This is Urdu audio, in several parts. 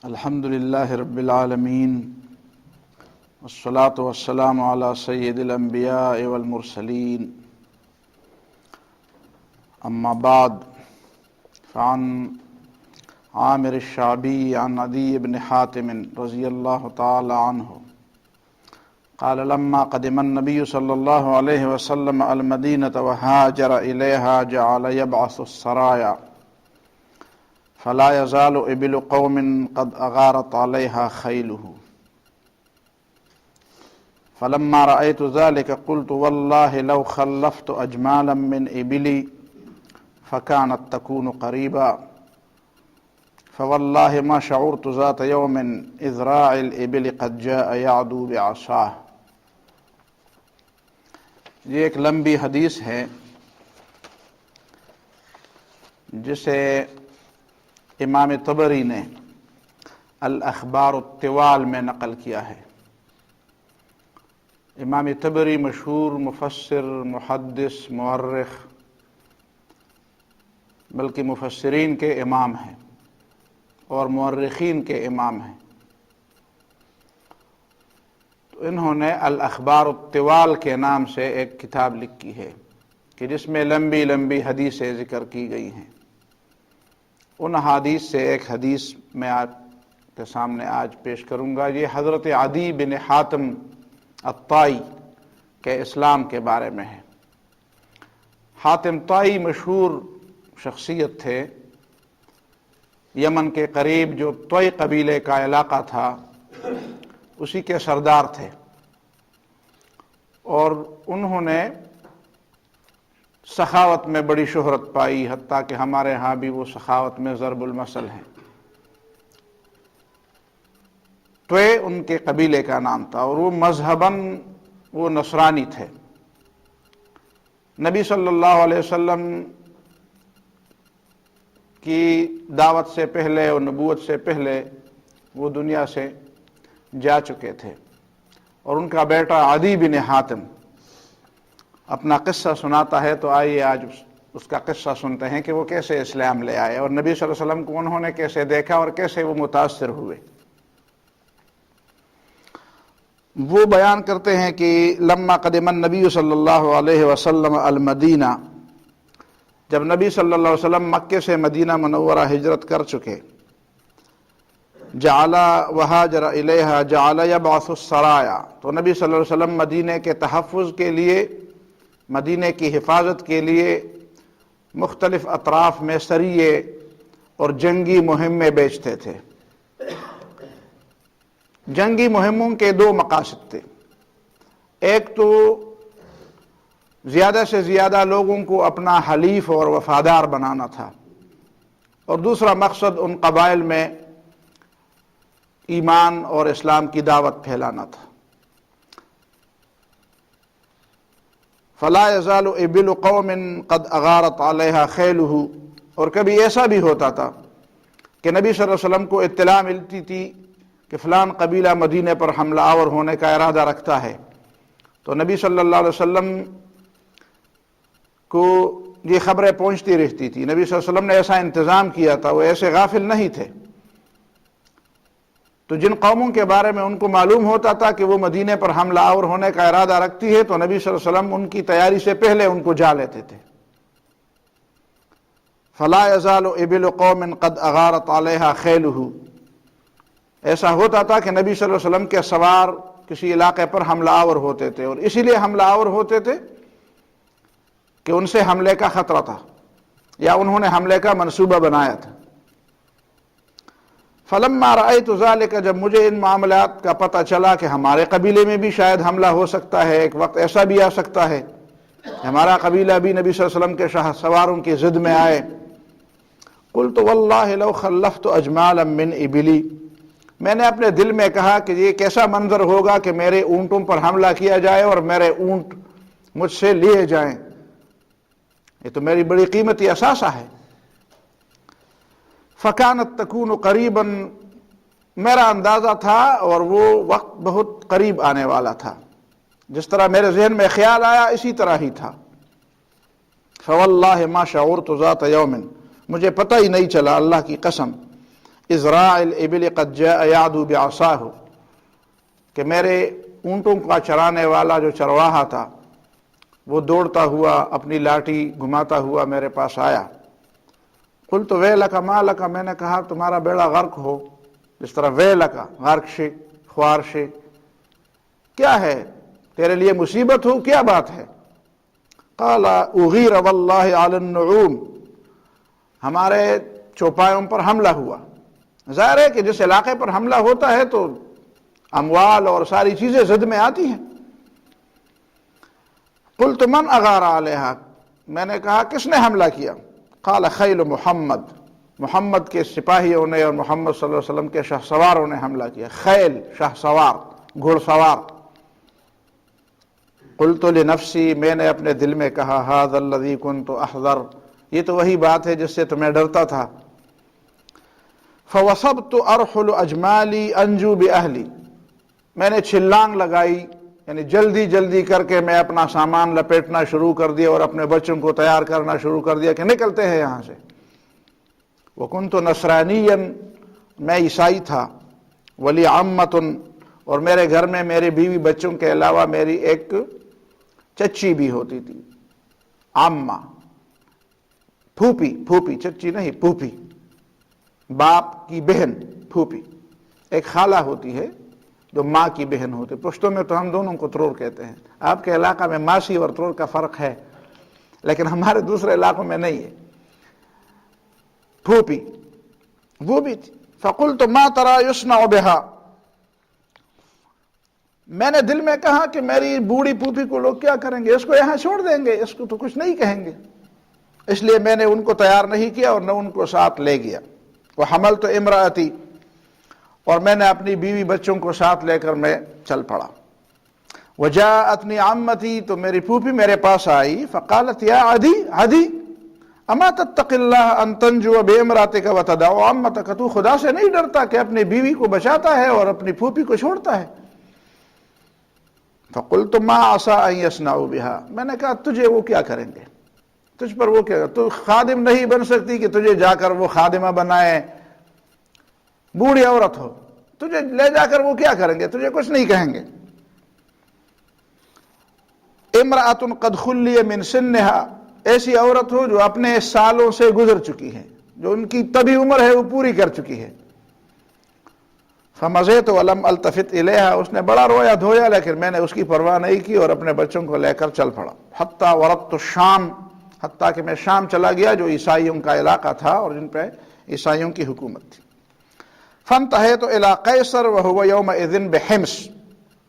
الحمد للہ رب العالمین والصلاة والسلام علی سید الانبیاء والمرسلین اما بعد فعن عامر الشعبی عن عدی بن حاتم رضی اللہ تعالی عنہ قال لما قدم النبی صلی اللہ علیہ وسلم المدینة وہاجر الیہا جعل یبعث السرایا فلا يزال ابل قوم قد اغارت عليها خيله فلما رأيت ذلك قلت والله لو خلفت أجمالا من إبلي فكانت تكون قريبا فوالله ما شعرت ذات يوم إذ راعي الإبل قد جاء يعدو بعصاه. یہ ایک لمبی حدیث ہے جسے امام طبری نے الاخبار الطوال میں نقل کیا ہے. امام طبری مشہور مفسر، محدث، مورخ، بلکہ مفسرین کے امام ہیں اور مورخین کے امام ہیں. تو انہوں نے الاخبار الطوال کے نام سے ایک کتاب لکھی ہے کہ جس میں لمبی لمبی حدیثیں ذکر کی گئی ہیں. ان حدیث سے ایک حدیث میں آپ کے سامنے آج پیش کروں گا. یہ حضرت عدی بن حاتم الطائی کے اسلام کے بارے میں ہے. حاتم طائی مشہور شخصیت تھے. یمن کے قریب جو طوئی قبیلے کا علاقہ تھا اسی کے سردار تھے، اور انہوں نے سخاوت میں بڑی شہرت پائی، حتیٰ کہ ہمارے ہاں بھی وہ سخاوت میں ضرب المثل ہیں. طوے ان کے قبیلے کا نام تھا اور وہ مذہباً وہ نصرانی تھے. نبی صلی اللہ علیہ وسلم کی دعوت سے پہلے اور نبوت سے پہلے وہ دنیا سے جا چکے تھے، اور ان کا بیٹا عدی بن حاتم اپنا قصہ سناتا ہے. تو آئیے آج اس کا قصہ سنتے ہیں کہ وہ کیسے اسلام لے آئے اور نبی صلی اللہ علیہ وسلم کو انہوں نے کیسے دیکھا اور کیسے وہ متاثر ہوئے. وہ بیان کرتے ہیں کہ لما قدم النبی صلی اللہ علیہ وسلم المدینہ، جب نبی صلی اللہ علیہ وسلم مکے سے مدینہ منورہ ہجرت کر چکے، جعل وہاجر الیہا جعل یبعث السرایا، تو نبی صلی اللہ علیہ وسلم مدینے کے تحفظ کے لیے، مدینے کی حفاظت کے لیے مختلف اطراف میں سریے اور جنگی مہمیں بیچتے تھے. جنگی مہموں کے دو مقاصد تھے. ایک تو زیادہ سے زیادہ لوگوں کو اپنا حلیف اور وفادار بنانا تھا، اور دوسرا مقصد ان قبائل میں ایمان اور اسلام کی دعوت پھیلانا تھا. فلا يزال ابل قوم قد اغارت علیہا خیلہ، اور کبھی ایسا بھی ہوتا تھا کہ نبی صلی اللہ علیہ وسلم کو اطلاع ملتی تھی کہ فلان قبیلہ مدینے پر حملہ آور ہونے کا ارادہ رکھتا ہے، تو نبی صلی اللہ علیہ وسلم کو یہ خبریں پہنچتی رہتی تھی. نبی صلی اللہ علیہ وسلم نے ایسا انتظام کیا تھا، وہ ایسے غافل نہیں تھے. تو جن قوموں کے بارے میں ان کو معلوم ہوتا تھا کہ وہ مدینے پر حملہ آور ہونے کا ارادہ رکھتی ہے، تو نبی صلی اللہ علیہ وسلم ان کی تیاری سے پہلے ان کو جا لیتے تھے. فلا يزال ابل قوم قد اغارت علیہا خیلہ، ایسا ہوتا تھا کہ نبی صلی اللہ علیہ وسلم کے سوار کسی علاقے پر حملہ آور ہوتے تھے، اور اسی لیے حملہ آور ہوتے تھے کہ ان سے حملے کا خطرہ تھا یا انہوں نے حملے کا منصوبہ بنایا تھا. فلما رأيت ذلك، جب مجھے ان معاملات کا پتہ چلا کہ ہمارے قبیلے میں بھی شاید حملہ ہو سکتا ہے، ایک وقت ایسا بھی آ سکتا ہے ہمارا قبیلہ بھی نبی صلی اللہ علیہ وسلم کے شاہ سواروں کی ضد میں آئے، قلت واللہ لو خلفت اجمالا من ابلی، میں نے اپنے دل میں کہا کہ یہ کیسا منظر ہوگا کہ میرے اونٹوں پر حملہ کیا جائے اور میرے اونٹ مجھ سے لیے جائیں، یہ تو میری بڑی قیمتی اثاثہ ہے. فکانت تکون قریبا، میرا اندازہ تھا اور وہ وقت بہت قریب آنے والا تھا، جس طرح میرے ذہن میں خیال آیا اسی طرح ہی تھا. فواللہ ما شعرت ذات یوم، مجھے پتہ ہی نہیں چلا اللہ کی قسم، ازراع الابل قد جاء یعدو بعصاہ، کہ میرے اونٹوں کا چرانے والا جو چرواہا تھا وہ دوڑتا ہوا اپنی لاٹھی گھماتا ہوا میرے پاس آیا۔ قلت ویلک ما لک، میں نے کہا تمہارا بیڑا غرق ہو، جس طرح ویلک غرق شے، خوار شے، کیا ہے تیرے لیے مصیبت ہو، کیا بات ہے؟ قال اغیر واللہ علی النعوم، ہمارے چوپایوں پر حملہ ہوا۔ ظاہر ہے کہ جس علاقے پر حملہ ہوتا ہے تو اموال اور ساری چیزیں زد میں آتی ہیں۔ قلت من اغار علیہا، میں نے کہا کس نے حملہ کیا؟ قال خیل محمد، محمد کے سپاہیوں نے اور محمد صلی اللہ علیہ وسلم کے شاہ سواروں نے حملہ کیا۔ خیل شاہ سوار، گھوڑ سوار۔ قلت لنفسی، میں نے اپنے دل میں کہا ھذا الذی کنت احذر، یہ تو وہی بات ہے جس سے تو میں ڈرتا تھا۔ فوصبت ارحل اجمالی انجو باہلی، میں نے چھلانگ لگائی، یعنی جلدی جلدی کر کے میں اپنا سامان لپیٹنا شروع کر دیا اور اپنے بچوں کو تیار کرنا شروع کر دیا کہ نکلتے ہیں یہاں سے۔ وکنت نصرانیا، میں عیسائی تھا۔ ولی عمۃ، اور میرے گھر میں میرے بیوی بچوں کے علاوہ میری ایک چچی بھی ہوتی تھی، عمہ، پھوپھی، چچی نہیں پھوپھی، باپ کی بہن پھوپھی۔ ایک خالہ ہوتی ہے جو ماں کی بہن ہوتی ہے، پشتوں میں تو ہم دونوں کو ترور کہتے ہیں، آپ کے علاقہ میں ماسی اور ترور کا فرق ہے لیکن ہمارے دوسرے علاقوں میں نہیں ہے۔ پھوپھی وہ بھی تھی۔ فقلت ما ترى يصنع بها، میں نے دل میں کہا کہ میری بوڑھی پھوپھی کو لوگ کیا کریں گے، اس کو یہاں چھوڑ دیں گے، اس کو تو کچھ نہیں کہیں گے، اس لیے میں نے ان کو تیار نہیں کیا اور نہ ان کو ساتھ لے گیا۔ وحملت امراتی، اور میں نے اپنی بیوی بچوں کو ساتھ لے کر میں چل پڑا۔ وجاءتنی عمتی، تو میری پھوپھی میرے پاس آئی۔ فقالت یا عدی اما تتق اللہ ان تنجو بامراتک وتدع عمتک، تو خدا سے نہیں ڈرتا کہ اپنی بیوی کو بچاتا ہے اور اپنی پھوپھی کو چھوڑتا ہے؟ فقلت ما عسى ان يصنعوا بها، میں نے کہا تجھے وہ کیا کریں گے، تجھ پر وہ کیا، تو خادم نہیں بن سکتی کہ تجھے جا کر وہ خادمہ بنائے، بوڑھی عورت ہو، تجھے لے جا کر وہ کیا کریں گے، تجھے کچھ نہیں کہیں گے۔ امرأۃ قد خلی من سنہا، ایسی عورت ہو جو اپنے سالوں سے گزر چکی ہے، جو ان کی طبی عمر ہے وہ پوری کر چکی ہے۔ فمزیت ولم التفت الیہا، اس نے بڑا رویا دھویا لیکن میں نے اس کی پرواہ نہیں کی اور اپنے بچوں کو لے کر چل پڑا۔ حتی وردت الشام، حتیٰ کہ میں شام چلا گیا جو عیسائیوں کا علاقہ تھا اور جن پہ عیسائیوں کی حکومت تھی۔ فانتہیت الی قیصر وہو یومئذ بحمص،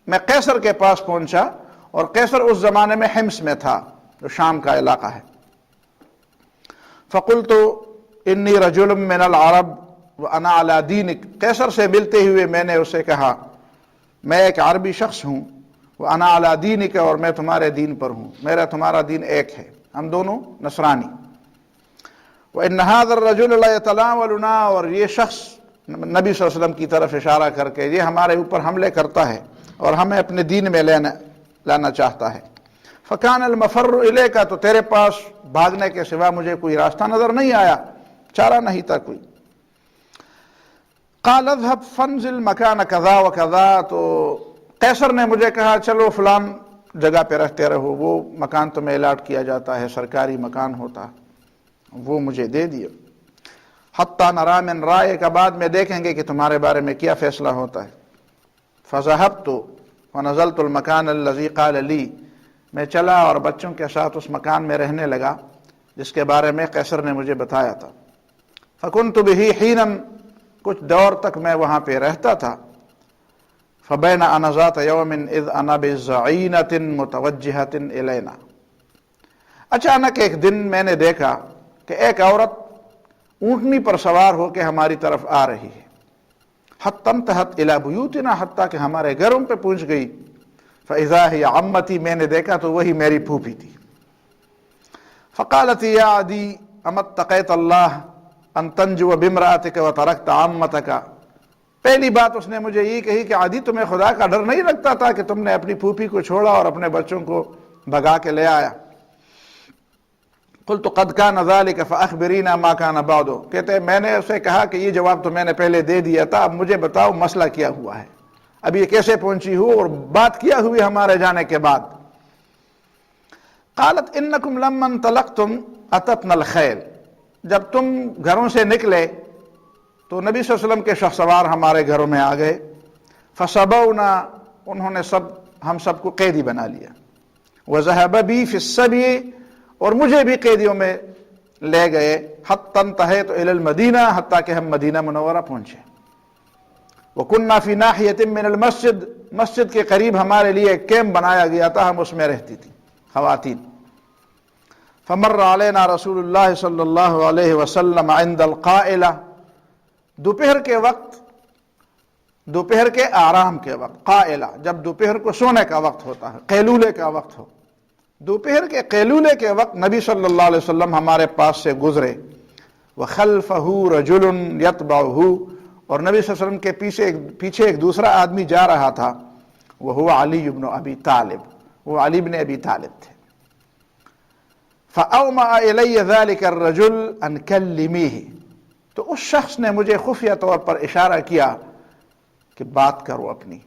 میں قیصر کے پاس پہنچا اور قیصر اس زمانے میں حمص میں تھا جو شام کا علاقہ ہے۔ فقلت انی رجل من العرب وانا علی دینک، قیصر سے ملتے ہوئے میں نے اسے کہا میں ایک عربی شخص ہوں، وانا علی دینک، اور میں تمہارے دین پر ہوں، میرا تمہارا دین ایک ہے، ہم دونوں نصرانی۔ وان ھذا الرجل لا يتناولنا، اور یہ شخص نبی صلی اللہ علیہ وسلم کی طرف اشارہ کر کے یہ ہمارے اوپر حملے کرتا ہے اور ہمیں اپنے دین میں لانا چاہتا ہے۔ فکان المفر الیک، تو تیرے پاس بھاگنے کے سوا مجھے کوئی راستہ نظر نہیں آیا، چارہ نہیں تھا کوئی۔ قال اذهب فانزل مکان کذا وکذا، تو قیصر نے مجھے کہا چلو فلان جگہ پہ رہتے رہو، وہ مکان تمہیں الاٹ کیا جاتا ہے، سرکاری مکان ہوتا، وہ مجھے دے دیا۔ حتی نرا من رائے، کا بعد میں دیکھیں گے کہ تمہارے بارے میں کیا فیصلہ ہوتا ہے۔ فذهبت ونزلت المکان الذی قال لی، میں چلا اور بچوں کے ساتھ اس مکان میں رہنے لگا جس کے بارے میں قیصر نے مجھے بتایا تھا۔ فکنت بہ حینا، کچھ دور تک میں وہاں پہ رہتا تھا۔ فبین انا ذات یوم اذ انا بزعینۃ متوجہۃ الینا، اچانک ایک دن میں نے دیکھا کہ ایک عورت اونٹنی پر سوار ہو کے ہماری طرف آ رہی ہے۔ حتی انتہت الی بیوتنا، حتیٰ کہ ہمارے گھروں پہ پہنچ گئی۔ فاذا ہی عمتی، میں نے دیکھا تو وہی میری پھوپھی تھی۔ فقالت یا عدی اما اتقیت اللہ ان تنجو بامرأتک وترکت عمتک، پہلی بات اس نے مجھے یہ کہی کہ عدی تمہیں خدا کا ڈر نہیں لگتا تھا کہ تم نے اپنی پھوپھی کو چھوڑا اور اپنے بچوں کو بھگا کے لے آیا؟ قلت قد كان ذلك فأخبرينا ما كان بعد، کہتے ہیں میں نے اسے کہا کہ یہ جواب تو میں نے پہلے دے دیا تھا، اب مجھے بتاؤ مسئلہ کیا ہوا ہے، اب یہ کیسے پہنچی ہو اور بات کیا ہوئی ہمارے جانے کے بعد۔ قالت انکم لما انطلقتم اتتنا الخیل، جب تم گھروں سے نکلے تو نبی صلی اللہ علیہ وسلم کے شہسوار ہمارے گھروں میں آ گئے، فصبونا، انہوں نے ہم سب کو قیدی بنا لیا، وذهب بی فی السبی، اور مجھے بھی قیدیوں میں لے گئے، حتی انتہیت الی المدینہ، حتیٰ کہ ہم مدینہ منورہ پہنچے، وکننا فی ناحیۃ من المسجد، مسجد کے قریب ہمارے لیے ایک کیمپ بنایا گیا تھا، ہم اس میں رہتی تھی خواتین۔ فمر علینا رسول اللہ صلی اللہ علیہ وسلم عند القائلہ، دوپہر کے وقت، دوپہر کے آرام کے وقت، قائلہ جب دوپہر کو سونے کا وقت ہوتا ہے، قیلولے کا وقت ہو، دوپہر کے قیلولے کے وقت نبی صلی اللہ علیہ وسلم ہمارے پاس سے گزرے، وخلفہ رجل یتبعہ، اور نبی صلی اللہ علیہ وسلم کے پیچھے ایک دوسرا آدمی جا رہا تھا، وہ علی بن ابی طالب، وہ علی بن ابی طالب تھے۔ فأومأ إلي ذلك الرجل أن كلميه، تو اس شخص نے مجھے خفیہ طور پر اشارہ کیا کہ بات کرو اپنی،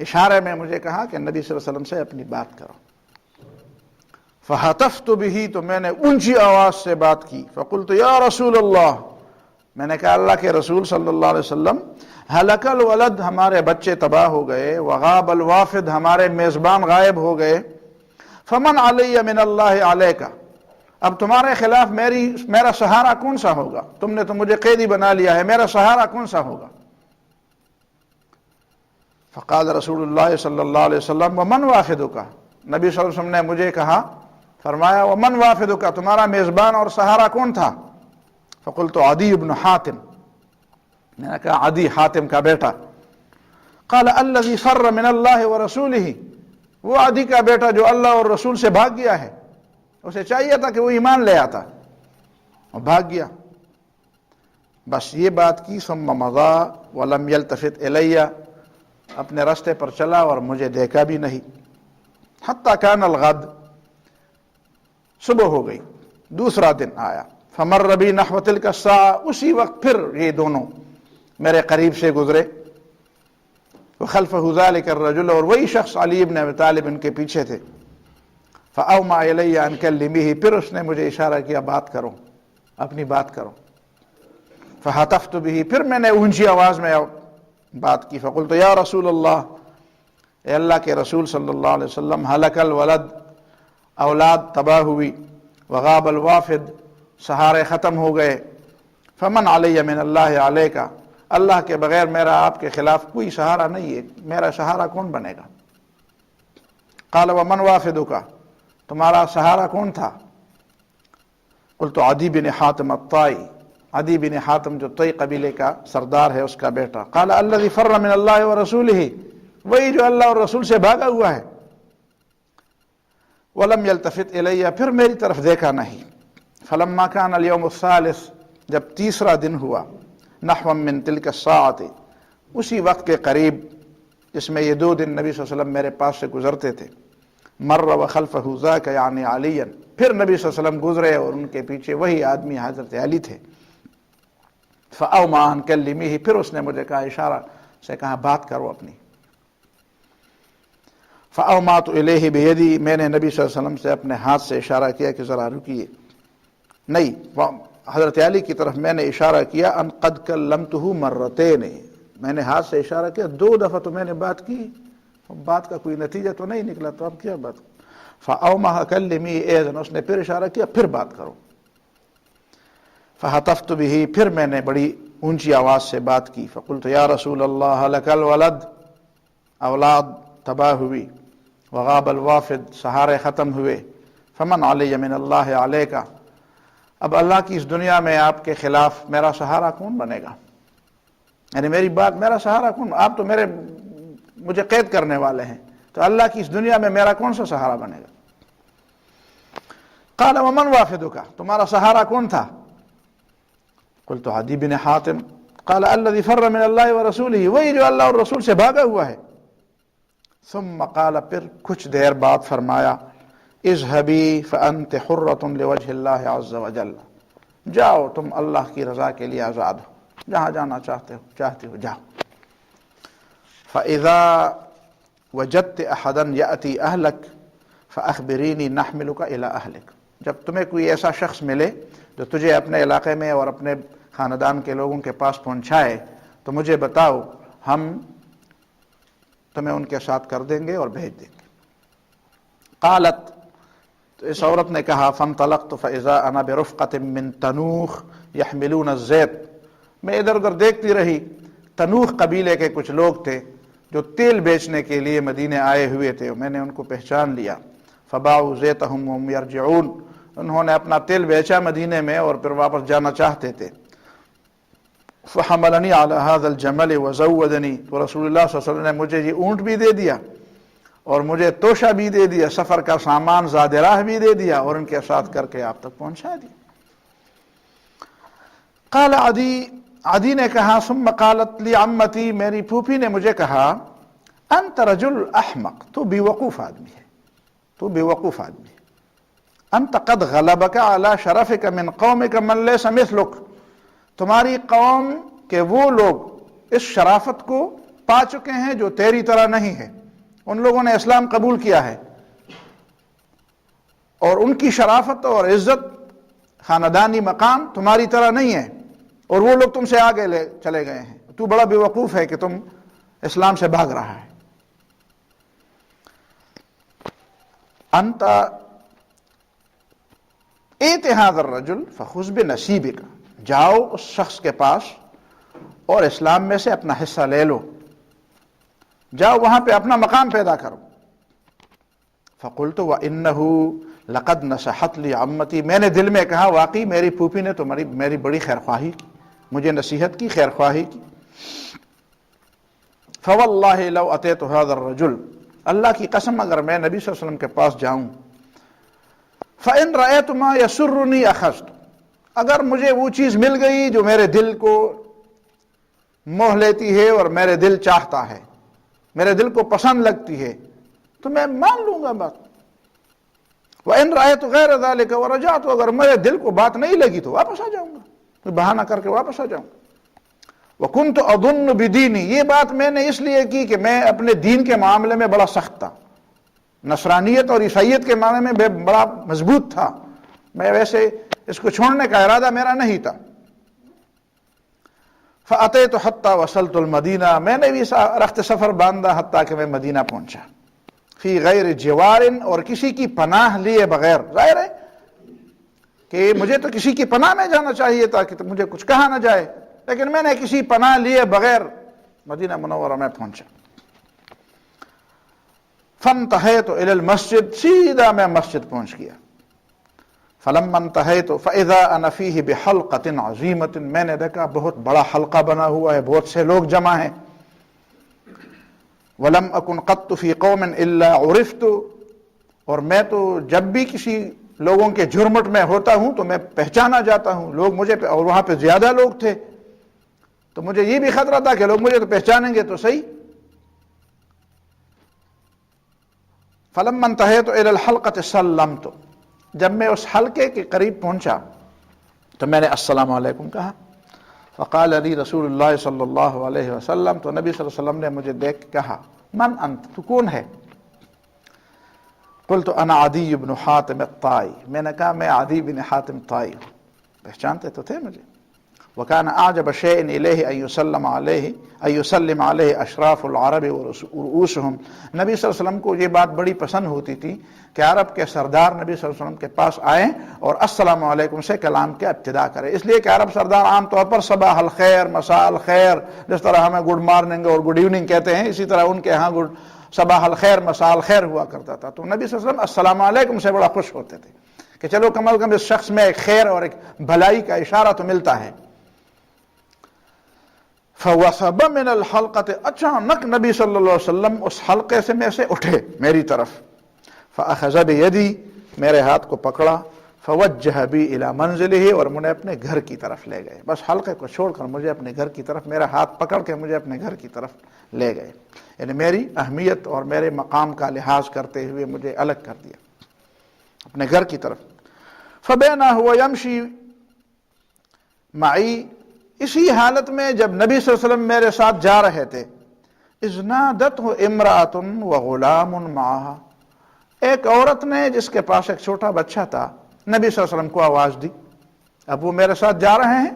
اشارے میں مجھے کہا کہ نبی صلی اللہ علیہ وسلم سے اپنی بات کرو۔ فہتفت به، تو میں نے اونچی آواز سے بات کی، فقلت یا رسول اللہ، میں نے کہا اللہ کے رسول صلی اللہ علیہ وسلم، ہلک الولد، ہمارے بچے تباہ ہو گئے، وغاب الوافد، ہمارے میزبان غائب ہو گئے، فمن علی من اللہ علیک، اب تمہارے خلاف میرا سہارا کون سا ہوگا؟ تم نے تو مجھے قیدی بنا لیا ہے، میرا سہارا کون سا ہوگا؟ فقال رسول اللہ صلی اللہ علیہ وسلم ومن وافدک، نبی صلی اللہ علیہ وسلم نے مجھے کہا، فرمایا ومن وافدک، تمہارا میزبان اور سہارا کون تھا؟ فقلت عدی بن حاتم، میں نے کہا عدی، حاتم کا بیٹا۔ قال الذی فر من اللہ ورسولہ، وہ عدی کا بیٹا جو اللہ اور رسول سے بھاگ گیا ہے، اسے چاہیے تھا کہ وہ ایمان لے آتا اور بھاگ گیا۔ بس یہ بات کی، ثم مضى ولم يلتفت الی، اپنے راستے پر چلا اور مجھے دیکھا بھی نہیں، حتی کان الغد، صبح ہو گئی، دوسرا دن آیا، فمر بی نحو تلک الساعہ، اسی وقت پھر یہ دونوں میرے قریب سے گزرے، وخلفہ ذلک الرجل، اور وہی شخص علی بن ابی طالب ان کے پیچھے تھے، فاومأ الی ان کلمہ، پھر اس نے مجھے اشارہ کیا بات کرو، اپنی بات کرو، فہتفت به، پھر میں نے اونچی آواز میں بات کی، فقلت یا رسول اللہ، اے اللہ کے رسول صلی اللہ علیہ وسلم، ہلک الولد، اولاد تباہ ہوئی، وغاب الوافد، سہارے ختم ہو گئے، فمن علی من اللہ علیک، اللہ کے بغیر میرا آپ کے خلاف کوئی سہارا نہیں ہے، میرا سہارا کون بنے گا؟ قال ومن وافدک، تمہارا سہارا کون تھا؟ قلت عدی بن حاتم الطائی، عدی بن حاتم جو طی قبیلے کا سردار ہے، اس کا بیٹا۔ قال الذی فر من اللہ ورسولہ، وہی جو اللہ اور رسول سے بھاگا ہوا ہے۔ ولم یلتفت الی، پھر میری طرف دیکھا نہیں۔ فلما کان اليوم الثالث، جب تیسرا دن ہوا، نحو من تلک الساعۃ، اسی وقت کے قریب جس میں یہ دو دن نبی صلی اللہ علیہ وسلم میرے پاس سے گزرتے تھے، مر وخلفہ ذاک یعنی علی، پھر نبی صلی اللہ علیہ وسلم گزرے اور ان کے پیچھے وہی آدمی حضرت علی تھے۔ فاومأ ان کلمہ، پھر اس نے مجھے کہا، اشارہ سے کہا بات کرو اپنی۔ فاومأت الیہ بیدی، میں نے نبی صلی اللہ علیہ وسلم سے اپنے ہاتھ سے اشارہ کیا کہ ذرا رکیے، نہیں، حضرت علی کی طرف میں نے اشارہ کیا، ان قد کلمتہ مرتین، میں نے ہاتھ سے اشارہ کیا، دو دفعہ تو میں نے بات کی، بات کا کوئی نتیجہ تو نہیں نکلا، تو اب کیا بات؟ فاومأ کلمی ایذن، اس نے پھر اشارہ کیا، پھر بات کرو۔ فہتفت به، پھر میں نے بڑی اونچی آواز سے بات کی، فقلت یا رسول اللہ ہلک الولد، اولاد تباہ ہوئی، وغاب الوافد، سہارے ختم ہوئے، فمن علی من اللہ علیک، اب اللہ کی اس دنیا میں آپ کے خلاف میرا سہارا کون بنے گا؟ یعنی میری بات، میرا سہارا کون؟ آپ تو مجھے قید کرنے والے ہیں، تو اللہ کی اس دنیا میں میرا کون سا سہارا بنے گا؟ قال ومن وافدک، تمہارا سہارا کون تھا؟ قلت عدی بن حاتم۔ قال الذی فر من اللہ ورسولہ، وہی جو اللہ اور رسول سے بھاگا ہوا ہے۔ ثم قال، پھر کچھ دیر بعد فرمایا، اذهبی فانت حرۃ لوجہ اللہ عز وجل، جاؤ تم اللہ کی رضا کے لیے آزاد ہو، جہاں جانا چاہتے ہو جاؤ۔ فاذا وجدت احدا یاتی اہلک فاخبرینی نحملک الی اہلک، جب تمہیں کوئی ایسا شخص ملے جو تجھے اپنے علاقے میں اور اپنے خاندان کے لوگوں کے پاس پہنچائے تو مجھے بتاؤ، ہم تمہیں ان کے ساتھ کر دیں گے اور بھیج دیں گے۔ قالت، تو اس عورت نے کہا، فانطلقت فاذا انا برفقۃ من تنوخ يحملون الزیت، میں ادھر ادھر دیکھتی رہی، تنوخ قبیلے کے کچھ لوگ تھے جو تیل بیچنے کے لیے مدینے آئے ہوئے تھے، میں نے ان کو پہچان لیا۔ فباعوا زیتهم وهم يرجعون، انہوں نے اپنا تیل بیچا مدینے میں اور پھر واپس جانا چاہتے تھے۔ فحملنی علی هذا الجمل وزودنی، تو رسول اللہ صلی اللہ علیہ وسلم نے مجھے یہ اونٹ بھی دے دیا اور مجھے توشہ بھی دے دیا، سفر کا سامان زاد راہ بھی دے دیا اور ان کے ساتھ کر کے آپ تک پہنچا دیا۔ قال عدی نے کہا، ثم قالت لی عمتی، میری پھوپھی نے مجھے کہا، انت رجل احمق، تو بے وقوف آدمی ہے، تو بے وقوف آدمی ہے۔ انت قد غلبک علی شرفک من قومک من لیس مثلک، تمہاری قوم کے وہ لوگ اس شرافت کو پا چکے ہیں جو تیری طرح نہیں ہے، ان لوگوں نے اسلام قبول کیا ہے اور ان کی شرافت اور عزت، خاندانی مقام تمہاری طرح نہیں ہے، اور وہ لوگ تم سے آگے چلے گئے ہیں، تو بڑا بے وقوف ہے کہ تم اسلام سے بھاگ رہا ہے۔ انت ایت ھذا الرجل فخذ بنصیبک، جاؤ اس شخص کے پاس اور اسلام میں سے اپنا حصہ لے لو، جاؤ وہاں پہ اپنا مقام پیدا کرو۔ فقلت وانہ لقد نصحت لی عمتی، میں نے دل میں کہا واقعی میری پھوپھی نے تو میری بڑی خیر خواہی کی، مجھے نصیحت کی، خیر خواہی کی۔ فواللہ لو اتیت ھذا الرجل، اللہ کی قسم اگر میں نبی صلی اللہ علیہ وسلم کے پاس جاؤں، فإن رأيت ما يسرني أخذت، اگر مجھے وہ چیز مل گئی جو میرے دل کو موہ لیتی ہے اور میرے دل چاہتا ہے، میرے دل کو پسند لگتی ہے، تو میں مان لوں گا بات۔ وإن رأيت غير ذلك ورجعت، اگر میرے دل کو بات نہیں لگی تو واپس آ جاؤں گا، تو بہانہ کر کے واپس آ جاؤں گا۔ وكنت أظن بديني، یہ بات میں نے اس لیے کی کہ میں اپنے دین کے معاملے میں بڑا سخت تھا، نصرانیت اور عیسائیت کے معاملے میں بڑا مضبوط تھا، میں ویسے اس کو چھوڑنے کا ارادہ میرا نہیں تھا۔ فأتيت حتى وصلت المدینہ، میں نے بھی رخت سفر باندھا حتیٰ کہ میں مدینہ پہنچا۔ فی غیر جوار، اور کسی کی پناہ لیے بغیر، ظاہر ہے کہ مجھے تو کسی کی پناہ میں جانا چاہیے تھا کہ مجھے کچھ کہا نہ جائے، لیکن میں نے کسی پناہ لیے بغیر مدینہ منورہ میں پہنچا۔ فانتہیت الی المسجد، سیدھا میں مسجد پہنچ گیا۔ فلما انتہیت فاذا انا فیہ بحلقۃ عظیمۃ، میں نے دیکھا بہت بڑا حلقہ بنا ہوا ہے، بہت سے لوگ جمع ہیں۔ ولم اکن قط فی قوم الا عرفت، اور میں تو جب بھی کسی لوگوں کے جھرمٹ میں ہوتا ہوں تو میں پہچانا جاتا ہوں، لوگ مجھے، اور وہاں پہ زیادہ لوگ تھے تو مجھے یہ بھی خطرہ تھا کہ لوگ مجھے تو پہچانیں گے تو صحیح۔ فلما انتہیت الی الحلقۃ سلمت، جب میں اس حلقے کے قریب پہنچا تو میں نے السلام علیکم کہا۔ فقال لی رسول اللہ صلی اللہ علیہ وسلم، تو نبی صلی اللہ علیہ وسلم نے مجھے دیکھ کے کہا، من انت، تو کون ہے؟ قلت انا عدی بن حاتم الطائی، میں نے کہا میں عدی بن حاتم طائی ہوں، پہچانتے تو تھے مجھے۔ وكان اعجب شيء اليه ان يسلم عليه اشراف العرب ورؤوسهم، نبی صلی اللہ علیہ وسلم کو یہ بات بڑی پسند ہوتی تھی کہ عرب کے سردار نبی صلی اللہ علیہ وسلم کے پاس آئیں اور السلام علیکم سے کلام کے ابتدا کریں، اس لیے کہ عرب سردار عام طور پر صباح الخیر، مساء الخیر، جس طرح ہمیں گڈ مارننگ اور گڈ ایوننگ کہتے ہیں، اسی طرح ان کے ہاں صباح الخیر مساء الخیر ہوا کرتا تھا۔ تو نبی صلی اللہ علیہ وسلم السلام علیکم سے بڑا خوش ہوتے تھے کہ چلو کم از کم اس شخص میں ایک خیر اور ایک بھلائی کا اشارہ تو ملتا ہے۔ فوثب من الحلقۃ، اچانک نبی صلی اللہ علیہ وسلم اس حلقے سے میں سے اٹھے میری طرف۔ فاخذ بیدی، میرے ہاتھ کو پکڑا، فوجہ بی الی منزلہ، اور مجھے اپنے گھر کی طرف لے گئے، بس حلقے کو چھوڑ کر مجھے اپنے گھر کی طرف، میرا ہاتھ پکڑ کے مجھے اپنے گھر کی طرف لے گئے، یعنی میری اہمیت اور میرے مقام کا لحاظ کرتے ہوئے مجھے الگ کر دیا۔ اپنے گھر کی طرف. فبینہ ہوا یمشی معی، اسی حالت میں جب نبی صلی اللہ علیہ وسلم میرے ساتھ جا رہے تھے، اذ نادتہ امرأۃ وغلام معہا، ایک عورت نے جس کے پاس ایک چھوٹا بچہ تھا نبی صلی اللہ علیہ وسلم کو آواز دی. اب وہ میرے ساتھ جا رہے ہیں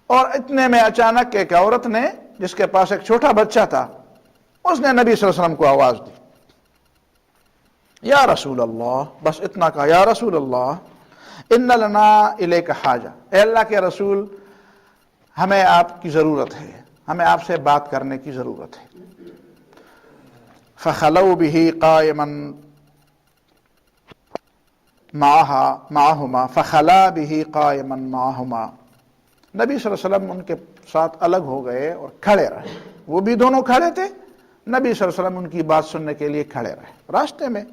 اور اتنے میں اچانک ایک عورت نے جس کے پاس ایک چھوٹا بچہ تھا اس نے نبی صلی اللہ علیہ وسلم کو آواز دی، یا رسول اللہ، بس اتنا کہا، یا رسول اللہ ان لنا الیک حاجہ، اے اللہ کے رسول ہمیں آپ کی ضرورت ہے، ہمیں آپ سے بات کرنے کی ضرورت ہے. فخلوا به قائما معهما فخلا به قائما معهما، نبی صلی اللہ علیہ وسلم ان کے ساتھ الگ ہو گئے اور کھڑے رہے. وہ بھی دونوں کھڑے تھے، نبی صلی اللہ علیہ وسلم ان کی بات سننے کے لیے کھڑے رہے راستے میں.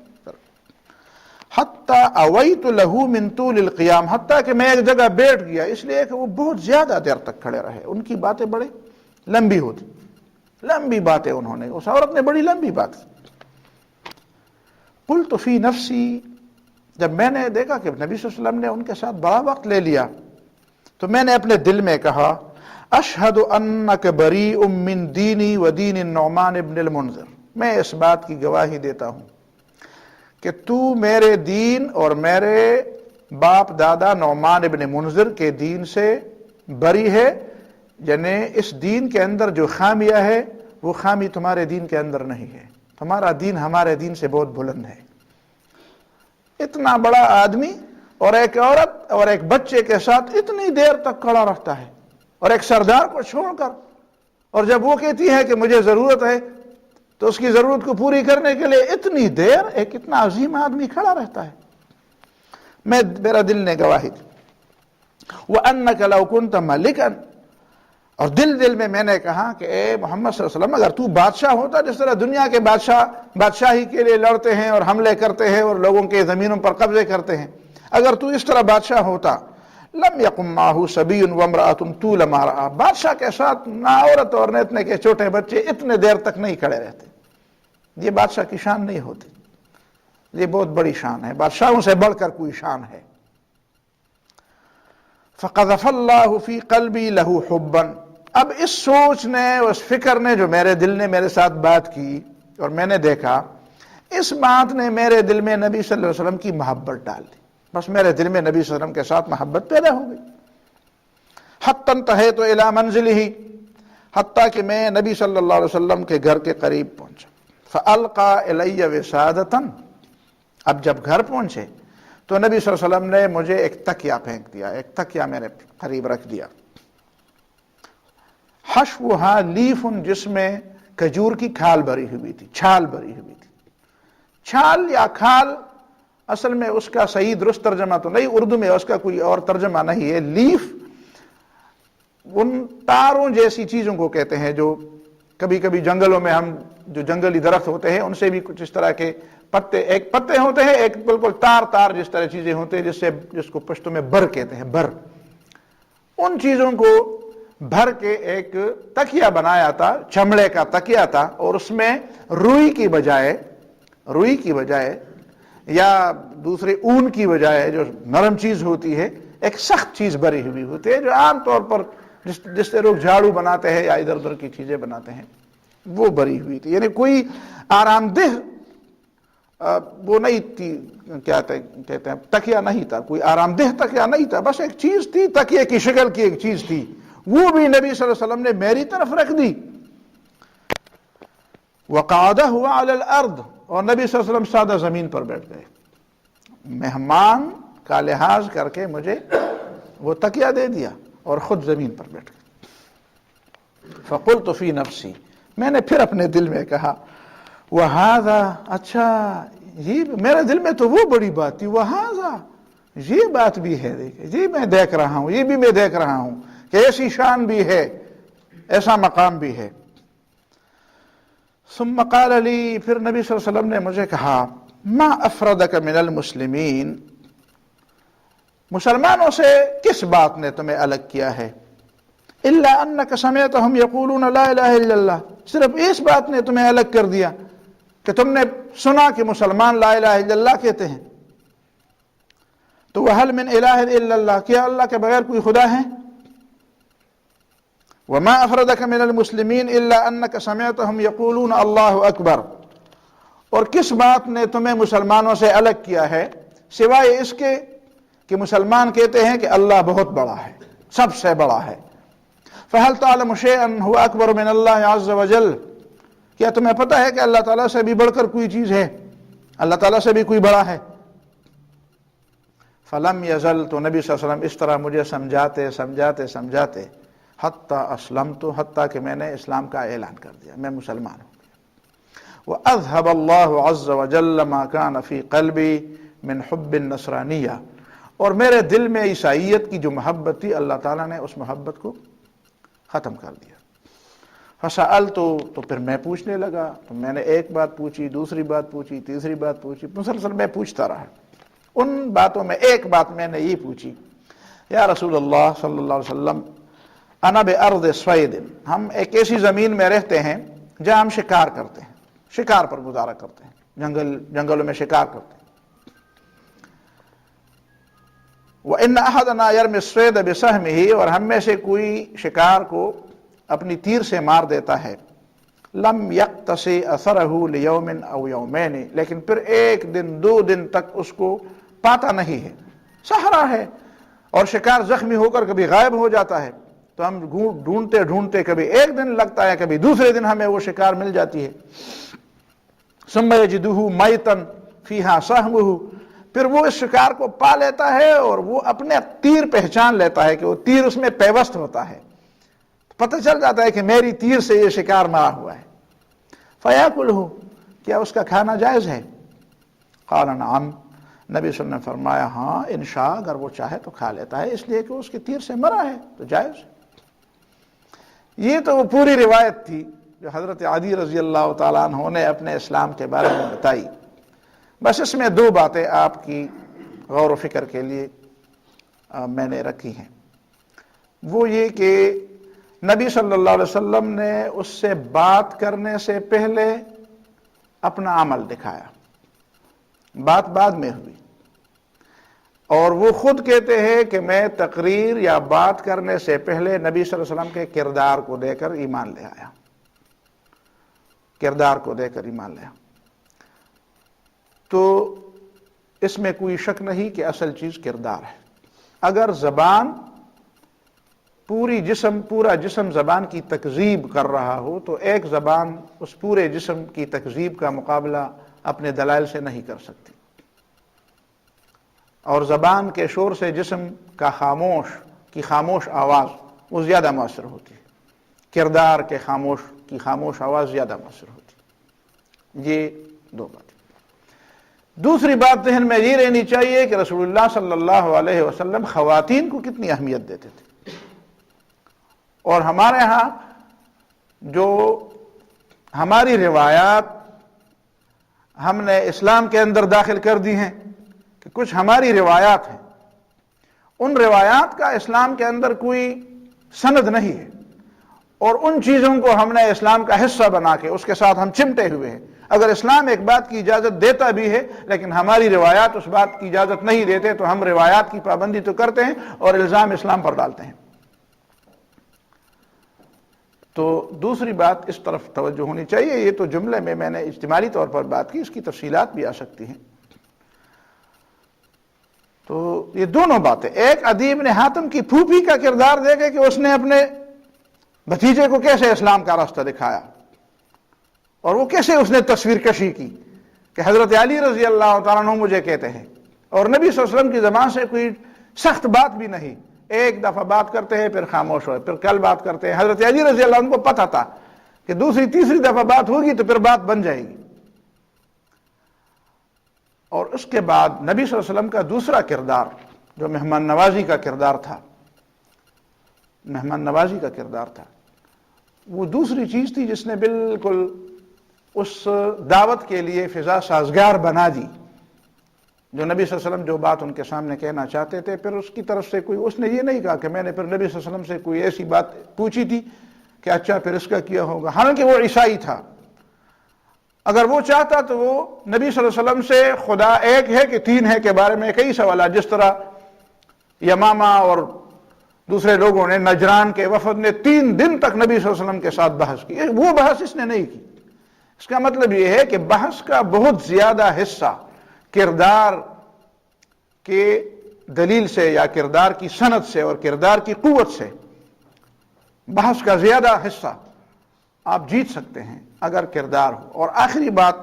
حتیٰ اویت لہ من طول القیام، حتیٰ کہ میں ایک جگہ بیٹھ گیا، اس لیے کہ وہ بہت زیادہ دیر تک کھڑے رہے. ان کی باتیں بڑے لمبی ہوتی، لمبی باتیں انہوں نے، اس عورت نے بڑی لمبی بات کی. قلت فی نفسی، جب میں نے دیکھا کہ نبی صلی اللہ علیہ وسلم نے ان کے ساتھ بڑا وقت لے لیا تو میں نے اپنے دل میں کہا، اشہد انک بریء من دینی و دین النعمان ابن المنذر، میں اس بات کی گواہی دیتا ہوں کہ تو میرے دین اور میرے باپ دادا نعمان ابن منذر کے دین سے بری ہے، یعنی اس دین کے اندر جو خامیہ ہے وہ خامی تمہارے دین کے اندر نہیں ہے، تمہارا دین ہمارے دین سے بہت بلند ہے. اتنا بڑا آدمی اور ایک عورت اور ایک بچے کے ساتھ اتنی دیر تک کھڑا رہتا ہے، اور ایک سردار کو چھوڑ کر، اور جب وہ کہتی ہے کہ مجھے ضرورت ہے تو اس کی ضرورت کو پوری کرنے کے لیے اتنی دیر ایک اتنا عظیم آدمی کھڑا رہتا ہے. میرا دل نے گواہی دی. وَأَنَّكَ لَوْ كُنْتَ مَلِكًا، اور دل میں نے کہا کہ اے محمد صلی اللہ علیہ وسلم، اگر تو بادشاہ ہوتا، جس طرح دنیا کے بادشاہ بادشاہی کے لیے لڑتے ہیں اور حملے کرتے ہیں اور لوگوں کے زمینوں پر قبضے کرتے ہیں، اگر تو اس طرح بادشاہ ہوتا، لم یقم معہ صبی وامرأۃ طول ما رأى، بادشاہ کے ساتھ نہ عورت اور نہ اتنے کے چھوٹے بچے اتنے دیر تک نہیں کھڑے رہتے. یہ بادشاہ کی شان نہیں ہوتی، یہ بہت بڑی شان ہے، بادشاہوں سے بڑھ کر کوئی شان ہے. فقذف اللہ فی قلبی لہ حبا، اب اس سوچ نے، اس فکر نے، جو میرے دل نے میرے ساتھ بات کی اور میں نے دیکھا، اس بات نے میرے دل میں نبی صلی اللہ علیہ وسلم کی محبت ڈال دی. بس میرے دل میں نبی صلی اللہ علیہ وسلم کے ساتھ محبت پیدا ہو گئی. حتی انتہیت الی منزلہ، حتیٰ کہ میں نبی صلی اللہ علیہ وسلم کے گھر کے قریب پہنچا. فالقى الی وسادۃ، اب جب گھر پہنچے تو نبی صلی اللہ علیہ وسلم نے مجھے ایک تکیہ پھینک دیا، ایک تکیہ میرے قریب رکھ دیا. حشوہا لیف، جس میں کھجور کی کھال بری ہوئی تھی، چھال بری ہوئی تھی. چھال یا کھال اصل میں اس کا صحیح درست ترجمہ تو نہیں، اردو میں اس کا کوئی اور ترجمہ نہیں ہے. لیف ان تاروں جیسی چیزوں کو کہتے ہیں جو کبھی کبھی جنگلوں میں ہم جو جنگلی درخت ہوتے ہیں ان سے بھی کچھ اس طرح کے پتے، ایک پتے ہوتے ہیں، ایک بالکل تار جس طرح چیزیں ہوتے ہیں جس کو پشتو میں بر کہتے ہیں، بر. ان چیزوں کو بھر کے ایک تکیہ بنایا تھا، چمڑے کا تکیہ تھا، اور اس میں روئی کی بجائے یا دوسرے اون کی بجائے جو نرم چیز ہوتی ہے، ایک سخت چیز بری ہوئی ہوتی ہے جو عام طور پر جس سے لوگ جھاڑو بناتے ہیں یا ادھر ادھر کی چیزیں بناتے ہیں، وہ بری ہوئی تھی. یعنی کوئی آرام دہ وہ نہیں تھی، کیا کہتے ہیں، تکیہ نہیں تھا، کوئی آرام دہ تکیہ نہیں تھا، بس ایک چیز تھی، تکیے کی شکل کی ایک چیز تھی. وہ بھی نبی صلی اللہ علیہ وسلم نے میری طرف رکھ دی. وقعدہ ہوا علی الارض، اور نبی صلی اللہ علیہ وسلم سادہ زمین پر بیٹھ گئے. مہمان کا لحاظ کر کے مجھے وہ تکیہ دے دیا اور خود زمین پر بیٹھ گئے. فقلت فی نفسی، میں نے پھر اپنے دل میں کہا، وہذا، اچھا یہ میرے دل میں تو وہ بڑی بات تھی، وہذا یہ بات بھی ہے، دیکھیں یہ میں دیکھ رہا ہوں، یہ بھی میں دیکھ رہا ہوں کہ ایسی شان بھی ہے، ایسا مقام بھی ہے. ثم قال لی، پھر نبی صلی اللہ علیہ وسلم نے مجھے کہا، ما افردک من المسلمین، مسلمانوں سے کس بات نے تمہیں الگ کیا ہے؟ الا انک سمعتهم یقولون لا الہ الا اللہ، صرف اس بات نے تمہیں الگ کر دیا کہ تم نے سنا کہ مسلمان لا الہ الا اللہ کہتے ہیں. تو وَهَلْ مِنْ إِلَٰهٍ إِلَّا اللَّهُ، کیا اللہ کے بغیر کوئی خدا ہے؟ وَمَا أَفْرَدَكَ مِنَ الْمُسْلِمِينَ إِلَّا أَنَّكَ سَمِعْتَهُمْ يَقُولُونَ اللَّهُ أَكْبَرُ، اور کس بات نے تمہیں مسلمانوں سے الگ کیا ہے سوائے اس کے کہ مسلمان کہتے ہیں کہ اللہ بہت بڑا ہے، سب سے بڑا ہے۔ فَهَلْ تَعْلَمُ شَيْئًا هُوَ أَكْبَرُ مِنَ اللَّهِ عَزَّ وَجَلَّ، کیا تمہیں پتہ ہے کہ اللہ تعالیٰ سے بھی بڑھ کر کوئی چیز ہے، اللہ تعالیٰ سے بھی کوئی بڑا ہے؟ فَلَمْ يَزَلْ، تو نبی صلی اللہ علیہ وسلم اس طرح مجھے سمجھاتے حتیٰ اسلمت، حتیٰ کہ میں نے اسلام کا اعلان کر دیا، میں مسلمان ہوں۔ وَأَذْهَبَ اللَّهُ عَزَّ وَجَلَّ مَا كَانَ فِي قَلْبِي مِنْ حُبِّ النَّصْرَانِيَّةِ، اور میرے دل میں عیسائیت کی جو محبت تھی اللہ تعالیٰ نے اس محبت کو ختم کر دیا۔ فَسَأَلْتُ، تو پھر میں پوچھنے لگا، تو میں نے ایک بات پوچھی، دوسری بات پوچھی، تیسری بات پوچھی، مسلسل میں پوچھتا رہا۔ ان باتوں میں ایک بات میں نے یہ پوچھی، یا رسول اللہ صلی اللہ علیہ وسلم، انا بِأَرْضِ صَيْدٍ، ہم ایک ایسی زمین میں رہتے ہیں جہاں ہم شکار کرتے ہیں، شکار پر گزارا کرتے ہیں، جنگلوں میں شکار کرتے ہیں۔ وَإِنَّ أَحَدَنَا يَرْمِي الصَّيْدَ بِسَهْمِهِ، اور ہم میں سے کوئی شکار کو اپنی تیر سے مار دیتا ہے، لم يقتص اثره ليوم او يومين، لیکن پھر ایک دن دو دن تک اس کو پاتا نہیں ہے، صحرا ہے اور شکار زخمی ہو کر کبھی غائب ہو جاتا ہے، تو ہم ڈھونڈتے کبھی ایک دن لگتا ہے، کبھی دوسرے دن ہمیں وہ شکار مل جاتی ہے۔ ثم يجده ميتا فيها سهمه، پھر وہ اس شکار کو پا لیتا ہے اور وہ اپنے تیر پہچان لیتا ہے کہ وہ تیر اس میں پیوست ہوتا ہے، پتہ چل جاتا ہے کہ میری تیر سے یہ شکار مارا ہوا ہے۔ فَيَأْكُلُهُ، کیا اس کا کھانا جائز ہے؟ قال نعم، نبی صلی اللہ علیہ وسلم نے فرمایا ہاں انشاء، اگر وہ چاہے تو کھا لیتا ہے، اس لیے کہ اس کی تیر سے مرا ہے تو جائز ہے۔ یہ تو وہ پوری روایت تھی جو حضرت علی رضی اللہ تعالیٰ عنہ نے اپنے اسلام کے بارے میں بتائی۔ بس اس میں دو باتیں آپ کی غور و فکر کے لیے میں نے رکھی ہیں، وہ یہ کہ نبی صلی اللہ علیہ وسلم نے اس سے بات کرنے سے پہلے اپنا عمل دکھایا، بات بعد میں ہوئی، اور وہ خود کہتے ہیں کہ میں تقریر یا بات کرنے سے پہلے نبی صلی اللہ علیہ وسلم کے کردار کو دے کر ایمان لے آیا، کردار کو دے کر ایمان لے آیا۔ تو اس میں کوئی شک نہیں کہ اصل چیز کردار ہے۔ اگر زبان پورا جسم زبان کی تکذیب کر رہا ہو تو ایک زبان اس پورے جسم کی تکذیب کا مقابلہ اپنے دلائل سے نہیں کر سکتی، اور زبان کے شور سے جسم کا خاموش آواز وہ زیادہ مؤثر ہوتی ہے، کردار کے خاموش آواز زیادہ مؤثر ہوتی ہے۔ یہ دو باتیں۔ دوسری بات ذہن میں یہ رہنی چاہیے کہ رسول اللہ صلی اللہ علیہ وسلم خواتین کو کتنی اہمیت دیتے تھے، اور ہمارے ہاں جو ہماری روایات ہم نے اسلام کے اندر داخل کر دی ہیں، کہ کچھ ہماری روایات ہیں، ان روایات کا اسلام کے اندر کوئی سند نہیں ہے، اور ان چیزوں کو ہم نے اسلام کا حصہ بنا کے اس کے ساتھ ہم چمٹے ہوئے ہیں۔ اگر اسلام ایک بات کی اجازت دیتا بھی ہے لیکن ہماری روایات اس بات کی اجازت نہیں دیتے، تو ہم روایات کی پابندی تو کرتے ہیں اور الزام اسلام پر ڈالتے ہیں۔ تو دوسری بات اس طرف توجہ ہونی چاہیے۔ یہ تو جملے میں نے اجتماعی طور پر بات کی، اس کی تفصیلات بھی آ سکتی ہیں۔ تو یہ دونوں باتیں، ایک عدی بن حاتم کی پھوپھی کا کردار دیکھے کہ اس نے اپنے بھتیجے کو کیسے اسلام کا راستہ دکھایا، اور وہ کیسے اس نے تصویر کشی کی کہ حضرت علی رضی اللہ تعالیٰ عنہ مجھے کہتے ہیں، اور نبی صلی اللہ علیہ وسلم کی زبان سے کوئی سخت بات بھی نہیں، ایک دفعہ بات کرتے ہیں پھر خاموش ہوئے، پھر کل بات کرتے ہیں۔ حضرت علی رضی اللہ عنہ کو پتہ تھا کہ دوسری تیسری دفعہ بات ہوگی تو پھر بات بن جائے گی۔ اور اس کے بعد نبی صلی اللہ علیہ وسلم کا دوسرا کردار جو مہمان نوازی کا کردار تھا، وہ دوسری چیز تھی جس نے بالکل اس دعوت کے لیے فضا سازگار بنا دی۔ جو نبی صلی اللہ علیہ وسلم جو بات ان کے سامنے کہنا چاہتے تھے، پھر اس کی طرف سے اس نے یہ نہیں کہا کہ میں نے پھر نبی صلی اللہ علیہ وسلم سے کوئی ایسی بات پوچھی تھی کہ اچھا پھر اس کا کیا ہوگا، حالانکہ وہ عیسائی تھا۔ اگر وہ چاہتا تو وہ نبی صلی اللہ علیہ وسلم سے خدا ایک ہے کہ تین ہے کے بارے میں کئی سوالات، جس طرح یمامہ اور دوسرے لوگوں نے، نجران کے وفد نے 3 دن تک نبی صلی اللہ علیہ وسلم کے ساتھ بحث کی، وہ بحث اس نے نہیں کی۔ اس کا مطلب یہ ہے کہ بحث کا بہت زیادہ حصہ کردار کے دلیل سے یا کردار کی سند سے اور کردار کی قوت سے، بحث کا زیادہ حصہ آپ جیت سکتے ہیں اگر کردار ہو۔ اور آخری بات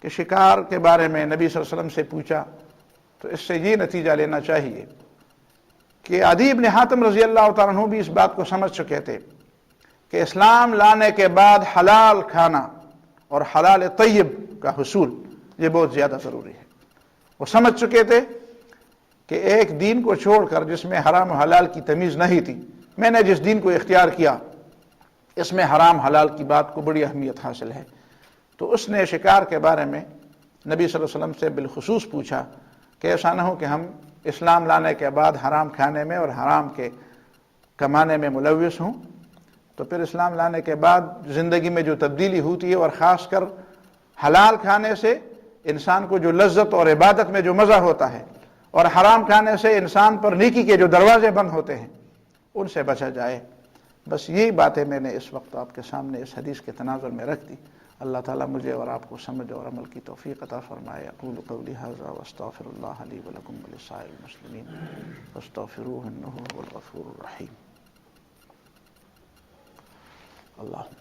کہ شکار کے بارے میں نبی صلی اللہ علیہ وسلم سے پوچھا، تو اس سے یہ نتیجہ لینا چاہیے کہ عدی بن حاتم رضی اللہ تعالیٰ عنہ بھی اس بات کو سمجھ چکے تھے کہ اسلام لانے کے بعد حلال کھانا اور حلال طیب کا حصول یہ بہت زیادہ ضروری ہے۔ وہ سمجھ چکے تھے کہ ایک دین کو چھوڑ کر جس میں حرام و حلال کی تمیز نہیں تھی، میں نے جس دین کو اختیار کیا اس میں حرام حلال کی بات کو بڑی اہمیت حاصل ہے۔ تو اس نے شکار کے بارے میں نبی صلی اللہ علیہ وسلم سے بالخصوص پوچھا کہ ایسا نہ ہو کہ ہم اسلام لانے کے بعد حرام کھانے میں اور حرام کے کمانے میں ملوث ہوں۔ تو پھر اسلام لانے کے بعد زندگی میں جو تبدیلی ہوتی ہے، اور خاص کر حلال کھانے سے انسان کو جو لذت اور عبادت میں جو مزہ ہوتا ہے، اور حرام کھانے سے انسان پر نیکی کے جو دروازے بند ہوتے ہیں، ان سے بچا جائے۔ بس یہی باتیں میں نے اس وقت آپ کے سامنے اس حدیث کے تناظر میں رکھ دی۔ اللہ تعالیٰ مجھے اور آپ کو سمجھ اور عمل کی توفیق عطا فرمائے۔ اقول قولی ھذا واستغفر اللہ لی ولکم ولسائر المسلمین فاستغفروہ انہ هو الغفور الرحیم۔ اللہم